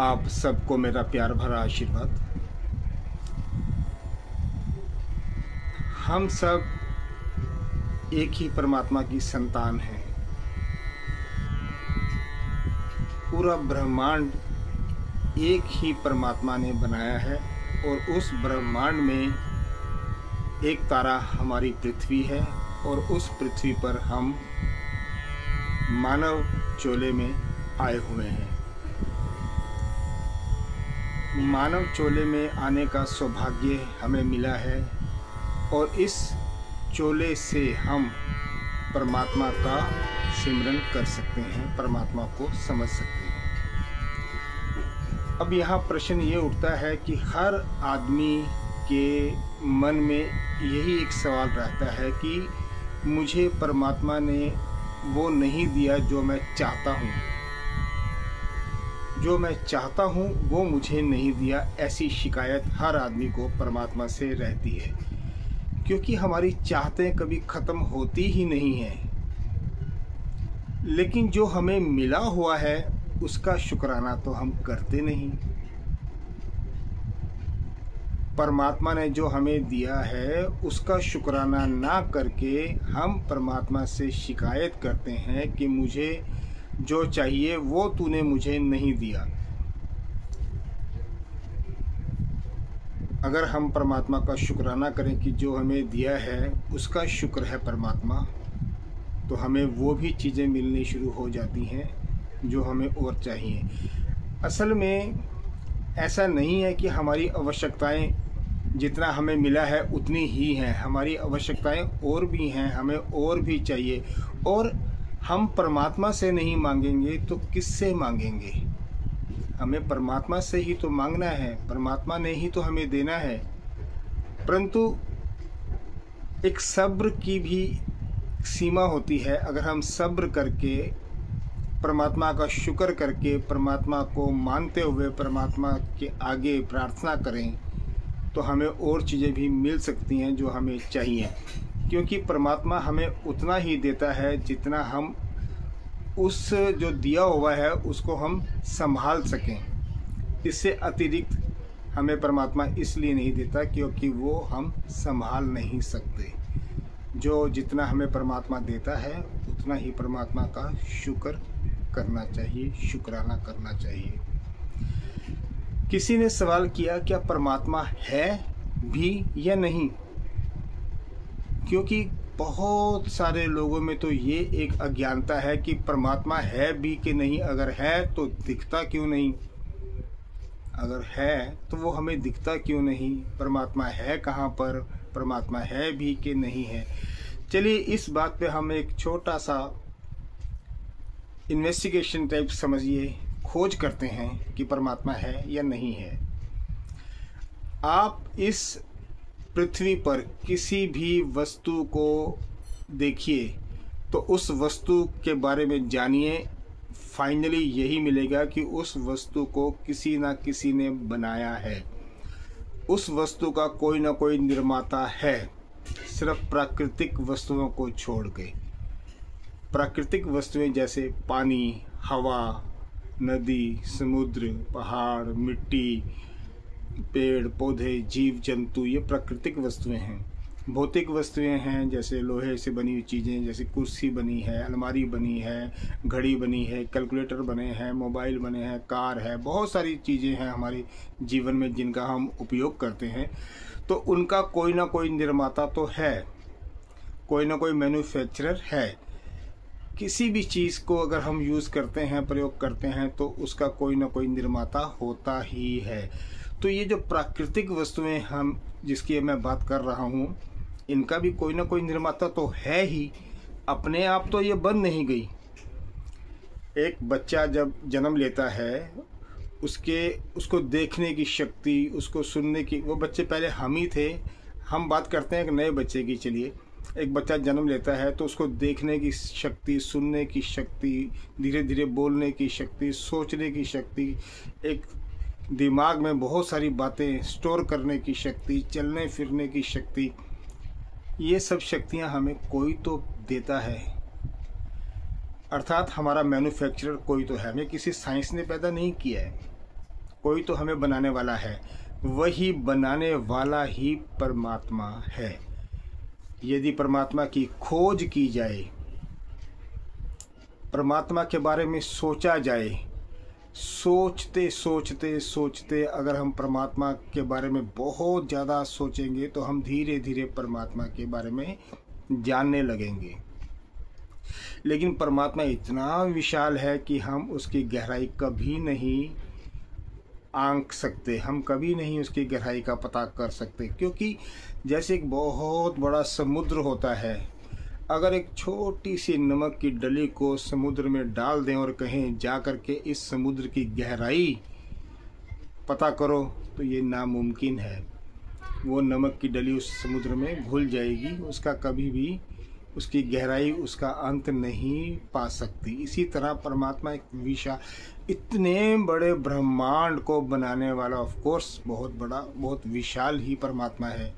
आप सबको मेरा प्यार भरा आशीर्वाद। हम सब एक ही परमात्मा की संतान हैं। पूरा ब्रह्मांड एक ही परमात्मा ने बनाया है और उस ब्रह्मांड में एक तारा हमारी पृथ्वी है और उस पृथ्वी पर हम मानव चोले में आए हुए हैं। मानव चोले में आने का सौभाग्य हमें मिला है और इस चोले से हम परमात्मा का सिमरन कर सकते हैं, परमात्मा को समझ सकते हैं। अब यहाँ प्रश्न ये उठता है कि हर आदमी के मन में यही एक सवाल रहता है कि मुझे परमात्मा ने वो नहीं दिया जो मैं चाहता हूँ, जो मैं चाहता हूँ वो मुझे नहीं दिया। ऐसी शिकायत हर आदमी को परमात्मा से रहती है, क्योंकि हमारी चाहतें कभी ख़त्म होती ही नहीं हैं। लेकिन जो हमें मिला हुआ है उसका शुक्राना तो हम करते नहीं। परमात्मा ने जो हमें दिया है उसका शुक्राना ना करके हम परमात्मा से शिकायत करते हैं कि मुझे जो चाहिए वो तूने मुझे नहीं दिया। अगर हम परमात्मा का शुक्राना करें कि जो हमें दिया है उसका शुक्र है परमात्मा, तो हमें वो भी चीज़ें मिलनी शुरू हो जाती हैं जो हमें और चाहिए। असल में ऐसा नहीं है कि हमारी आवश्यकताएं जितना हमें मिला है उतनी ही हैं। हमारी आवश्यकताएं और भी हैं, हमें और भी चाहिए। और हम परमात्मा से नहीं मांगेंगे तो किससे मांगेंगे? हमें परमात्मा से ही तो मांगना है, परमात्मा ने ही तो हमें देना है। परंतु एक सब्र की भी सीमा होती है। अगर हम सब्र करके, परमात्मा का शुक्र करके, परमात्मा को मानते हुए परमात्मा के आगे प्रार्थना करें तो हमें और चीज़ें भी मिल सकती हैं जो हमें चाहिए। क्योंकि परमात्मा हमें उतना ही देता है जितना हम उस जो दिया हुआ है उसको हम संभाल सकें। इससे अतिरिक्त हमें परमात्मा इसलिए नहीं देता क्योंकि वो हम संभाल नहीं सकते। जो जितना हमें परमात्मा देता है उतना ही परमात्मा का शुक्र करना चाहिए, शुक्राना करना चाहिए। किसी ने सवाल किया क्या परमात्मा है भी या नहीं? क्योंकि बहुत सारे लोगों में तो ये एक अज्ञानता है कि परमात्मा है भी कि नहीं। अगर है तो दिखता क्यों नहीं? अगर है तो वो हमें दिखता क्यों नहीं? परमात्मा है कहाँ पर? परमात्मा है भी कि नहीं है? चलिए इस बात पे हम एक छोटा सा इन्वेस्टिगेशन टाइप समझिए, खोज करते हैं कि परमात्मा है या नहीं है। आप इस पृथ्वी पर किसी भी वस्तु को देखिए तो उस वस्तु के बारे में जानिए। फाइनली यही मिलेगा कि उस वस्तु को किसी ना किसी ने बनाया है। उस वस्तु का कोई ना कोई निर्माता है, सिर्फ प्राकृतिक वस्तुओं को छोड़ के। प्राकृतिक वस्तुएं जैसे पानी, हवा, नदी, समुद्र, पहाड़, मिट्टी, पेड़ पौधे, जीव जंतु, ये प्राकृतिक वस्तुएं हैं। भौतिक वस्तुएं हैं जैसे लोहे से बनी हुई चीज़ें, जैसे कुर्सी बनी है, अलमारी बनी है, घड़ी बनी है, कैलकुलेटर बने हैं, मोबाइल बने हैं, कार है। बहुत सारी चीज़ें हैं हमारे जीवन में जिनका हम उपयोग करते हैं। तो उनका कोई ना कोई निर्माता तो है, कोई ना कोई मैन्युफैक्चरर है। किसी भी चीज़ को अगर हम यूज़ करते हैं, प्रयोग करते हैं, तो उसका कोई ना कोई निर्माता होता ही है। तो ये जो प्राकृतिक वस्तुएं हम जिसकी मैं बात कर रहा हूँ, इनका भी कोई ना कोई निर्माता तो है ही। अपने आप तो ये बन नहीं गई। एक बच्चा जब जन्म लेता है उसको देखने की शक्ति, उसको सुनने की, वो बच्चे पहले हम ही थे। हम बात करते हैं एक नए बच्चे की। चलिए, एक बच्चा जन्म लेता है तो उसको देखने की शक्ति, सुनने की शक्ति, धीरे धीरे बोलने की शक्ति, सोचने की शक्ति, एक दिमाग में बहुत सारी बातें स्टोर करने की शक्ति, चलने फिरने की शक्ति, ये सब शक्तियां हमें कोई तो देता है। अर्थात हमारा मैन्युफैक्चरर कोई तो है, हमें किसी साइंस ने पैदा नहीं किया है। कोई तो हमें बनाने वाला है, वही बनाने वाला ही परमात्मा है। यदि परमात्मा की खोज की जाए, परमात्मा के बारे में सोचा जाए, सोचते सोचते सोचते अगर हम परमात्मा के बारे में बहुत ज़्यादा सोचेंगे तो हम धीरे धीरे परमात्मा के बारे में जानने लगेंगे। लेकिन परमात्मा इतना विशाल है कि हम उसकी गहराई कभी नहीं आंक सकते, हम कभी नहीं उसकी गहराई का पता कर सकते। क्योंकि जैसे एक बहुत बड़ा समुद्र होता है, अगर एक छोटी सी नमक की डली को समुद्र में डाल दें और कहें जा कर के इस समुद्र की गहराई पता करो, तो ये नामुमकिन है। वो नमक की डली उस समुद्र में घुल जाएगी, उसका कभी भी उसकी गहराई उसका अंत नहीं पा सकती। इसी तरह परमात्मा एक विशाल, इतने बड़े ब्रह्मांड को बनाने वाला, ऑफ कोर्स बहुत बड़ा, बहुत विशाल ही परमात्मा है।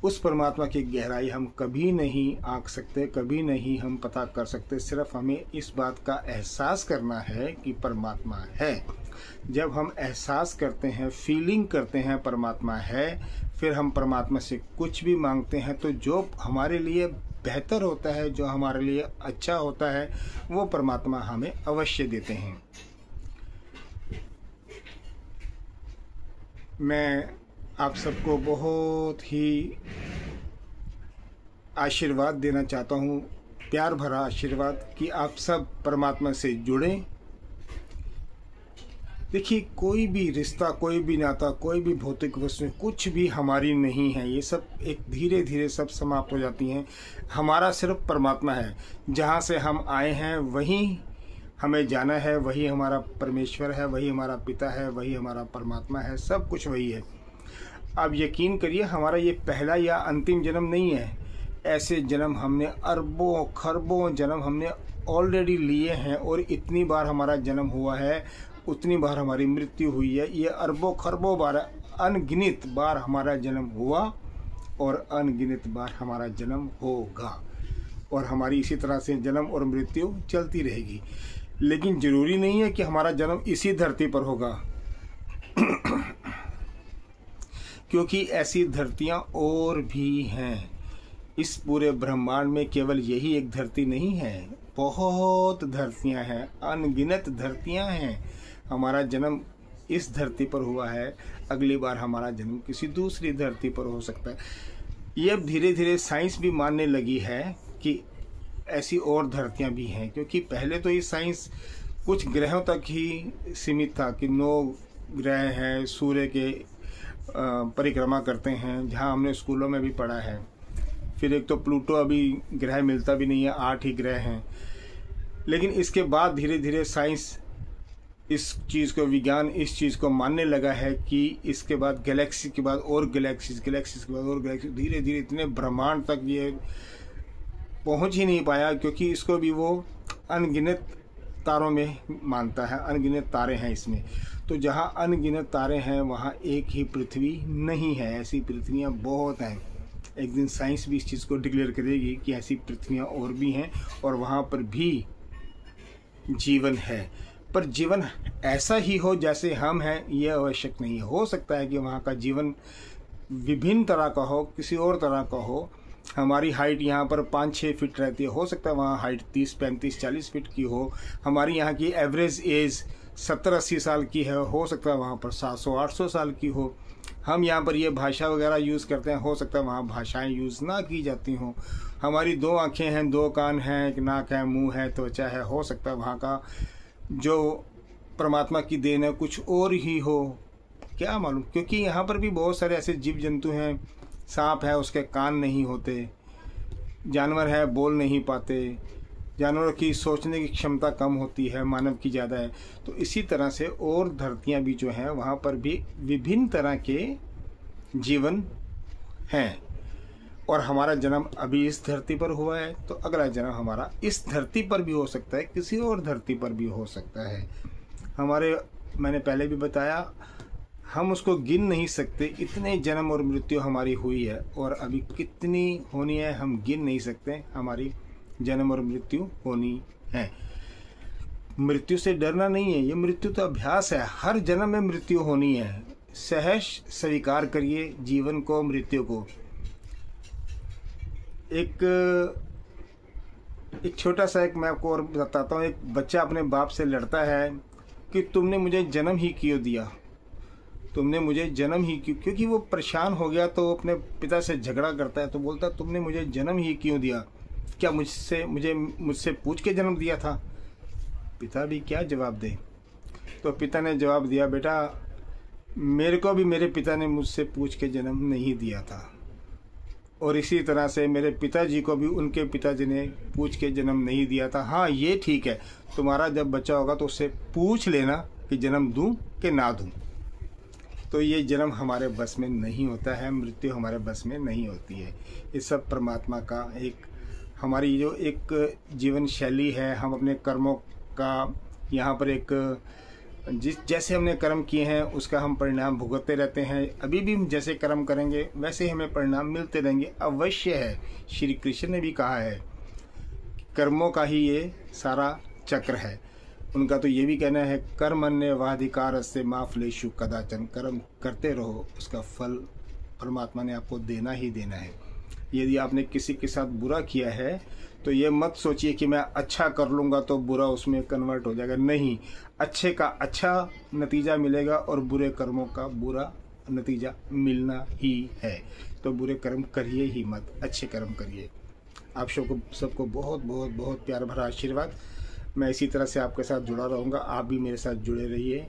उस परमात्मा की गहराई हम कभी नहीं आंक सकते, कभी नहीं हम पता कर सकते। सिर्फ हमें इस बात का एहसास करना है कि परमात्मा है। जब हम एहसास करते हैं, फीलिंग करते हैं परमात्मा है, फिर हम परमात्मा से कुछ भी मांगते हैं तो जो हमारे लिए बेहतर होता है, जो हमारे लिए अच्छा होता है, वो परमात्मा हमें अवश्य देते हैं। मैं आप सबको बहुत ही आशीर्वाद देना चाहता हूँ, प्यार भरा आशीर्वाद, कि आप सब परमात्मा से जुड़ें। देखिए, कोई भी रिश्ता, कोई भी नाता, कोई भी भौतिक वस्तु कुछ भी हमारी नहीं है। ये सब एक धीरे धीरे सब समाप्त हो जाती हैं। हमारा सिर्फ परमात्मा है। जहाँ से हम आए हैं वहीं हमें जाना है, वही हमारा परमेश्वर है, वही हमारा पिता है, वही हमारा परमात्मा है, सब कुछ वही है। अब यकीन करिए, हमारा ये पहला या अंतिम जन्म नहीं है। ऐसे जन्म हमने अरबों खरबों जन्म हमने ऑलरेडी लिए हैं, और इतनी बार हमारा जन्म हुआ है, उतनी बार हमारी मृत्यु हुई है। ये अरबों खरबों बार, अनगिनत बार हमारा जन्म हुआ और अनगिनत बार हमारा जन्म होगा, और हमारी इसी तरह से जन्म और मृत्यु चलती रहेगी। लेकिन ज़रूरी नहीं है कि हमारा जन्म इसी धरती पर होगा, क्योंकि ऐसी धरतियां और भी हैं। इस पूरे ब्रह्मांड में केवल यही एक धरती नहीं है, बहुत धरतियां हैं, अनगिनत धरतियां हैं। हमारा जन्म इस धरती पर हुआ है, अगली बार हमारा जन्म किसी दूसरी धरती पर हो सकता है। ये अब धीरे धीरे साइंस भी मानने लगी है कि ऐसी और धरतियां भी हैं, क्योंकि पहले तो ये साइंस कुछ ग्रहों तक ही सीमित था कि 9 ग्रह हैं, सूर्य के परिक्रमा करते हैं, जहां हमने स्कूलों में भी पढ़ा है। फिर एक तो प्लूटो अभी ग्रह मिलता भी नहीं है, 8 ही ग्रह हैं। लेकिन इसके बाद धीरे धीरे साइंस इस चीज़ को, विज्ञान इस चीज़ को मानने लगा है कि इसके बाद गैलेक्सी के बाद और गैलेक्सीज, गैलेक्सीज के बाद और गैलेक्सी, धीरे धीरे इतने ब्रह्मांड तक ये पहुंच ही नहीं पाया, क्योंकि इसको भी वो अनगिनत तारों में मानता है। अनगिनत तारे हैं इसमें, तो जहाँ अनगिनत तारे हैं वहाँ एक ही पृथ्वी नहीं है, ऐसी पृथ्वियाँ बहुत हैं। एक दिन साइंस भी इस चीज़ को डिक्लेयर करेगी कि ऐसी पृथ्वियाँ और भी हैं, और वहाँ पर भी जीवन है। पर जीवन ऐसा ही हो जैसे हम हैं, ये आवश्यक नहीं है। हो सकता है कि वहाँ का जीवन विभिन्न तरह का हो, किसी और तरह का हो। हमारी हाइट यहाँ पर 5-6 फीट रहती है, हो सकता है वहाँ हाइट 30, 35, 40 फीट की हो। हमारी यहाँ की एवरेज एज 70-80 साल की है, हो सकता है वहाँ पर 700-800 साल की हो। हम यहाँ पर ये भाषा वगैरह यूज़ करते हैं, हो सकता है वहाँ भाषाएं यूज़ ना की जाती हों। हमारी 2 आँखें हैं, 2 कान हैं, एक नाक है, मुंह है, त्वचा है, हो सकता है वहाँ का जो परमात्मा की देन है कुछ और ही हो, क्या मालूम। क्योंकि यहाँ पर भी बहुत सारे ऐसे जीव जंतु हैं। सांप है, उसके कान नहीं होते। जानवर है, बोल नहीं पाते। जानवरों की सोचने की क्षमता कम होती है, मानव की ज़्यादा है। तो इसी तरह से और धरतियाँ भी जो हैं, वहाँ पर भी विभिन्न तरह के जीवन हैं। और हमारा जन्म अभी इस धरती पर हुआ है, तो अगला जन्म हमारा इस धरती पर भी हो सकता है, किसी और धरती पर भी हो सकता है। हमारे, मैंने पहले भी बताया, हम उसको गिन नहीं सकते, इतने जन्म और मृत्यु हमारी हुई है, और अभी कितनी होनी है हम गिन नहीं सकते। हमारी जन्म और मृत्यु होनी है। मृत्यु से डरना नहीं है, ये मृत्यु तो अभ्यास है। हर जन्म में मृत्यु होनी है। सहज स्वीकार करिए जीवन को, मृत्यु को। एक छोटा सा मैं आपको और बताता हूँ। एक बच्चा अपने बाप से लड़ता है कि तुमने मुझे जन्म ही क्यों दिया, तुमने मुझे जन्म ही क्यों, क्योंकि वो परेशान हो गया तो अपने पिता से झगड़ा करता है। तो बोलता तुमने मुझे जन्म ही क्यों दिया, क्या मुझसे पूछ के जन्म दिया था। पिता भी क्या जवाब दे। तो पिता ने जवाब दिया, बेटा मेरे को भी मेरे पिता ने मुझसे पूछ के जन्म नहीं दिया था, और इसी तरह से मेरे पिताजी को भी उनके पिताजी ने पूछ के जन्म नहीं दिया था। हाँ ये ठीक है, तुम्हारा जब बच्चा होगा तो उससे पूछ लेना कि जन्म दूं कि ना दूं। तो ये जन्म हमारे बस में नहीं होता है, मृत्यु हमारे बस में नहीं होती है। ये सब परमात्मा का एक, हमारी जो एक जीवन शैली है, हम अपने कर्मों का यहाँ पर एक जैसे हमने कर्म किए हैं उसका हम परिणाम भुगतते रहते हैं। अभी भी हम जैसे कर्म करेंगे वैसे ही हमें परिणाम मिलते रहेंगे, अवश्य है। श्री कृष्ण ने भी कहा है कर्मों का ही ये सारा चक्र है। उनका तो ये भी कहना है कर्मण्येवाधिकार से मा फलेषु कदाचन, कर्म करते रहो, उसका फल परमात्मा ने आपको देना ही देना है। यदि आपने किसी के साथ बुरा किया है तो ये मत सोचिए कि मैं अच्छा कर लूँगा तो बुरा उसमें कन्वर्ट हो जाएगा। नहीं, अच्छे का अच्छा नतीजा मिलेगा और बुरे कर्मों का बुरा नतीजा मिलना ही है। तो बुरे कर्म करिए ही मत, अच्छे कर्म करिए। आप सबको बहुत बहुत बहुत प्यार भरा आशीर्वाद। मैं इसी तरह से आपके साथ जुड़ा रहूँगा, आप भी मेरे साथ जुड़े रहिए।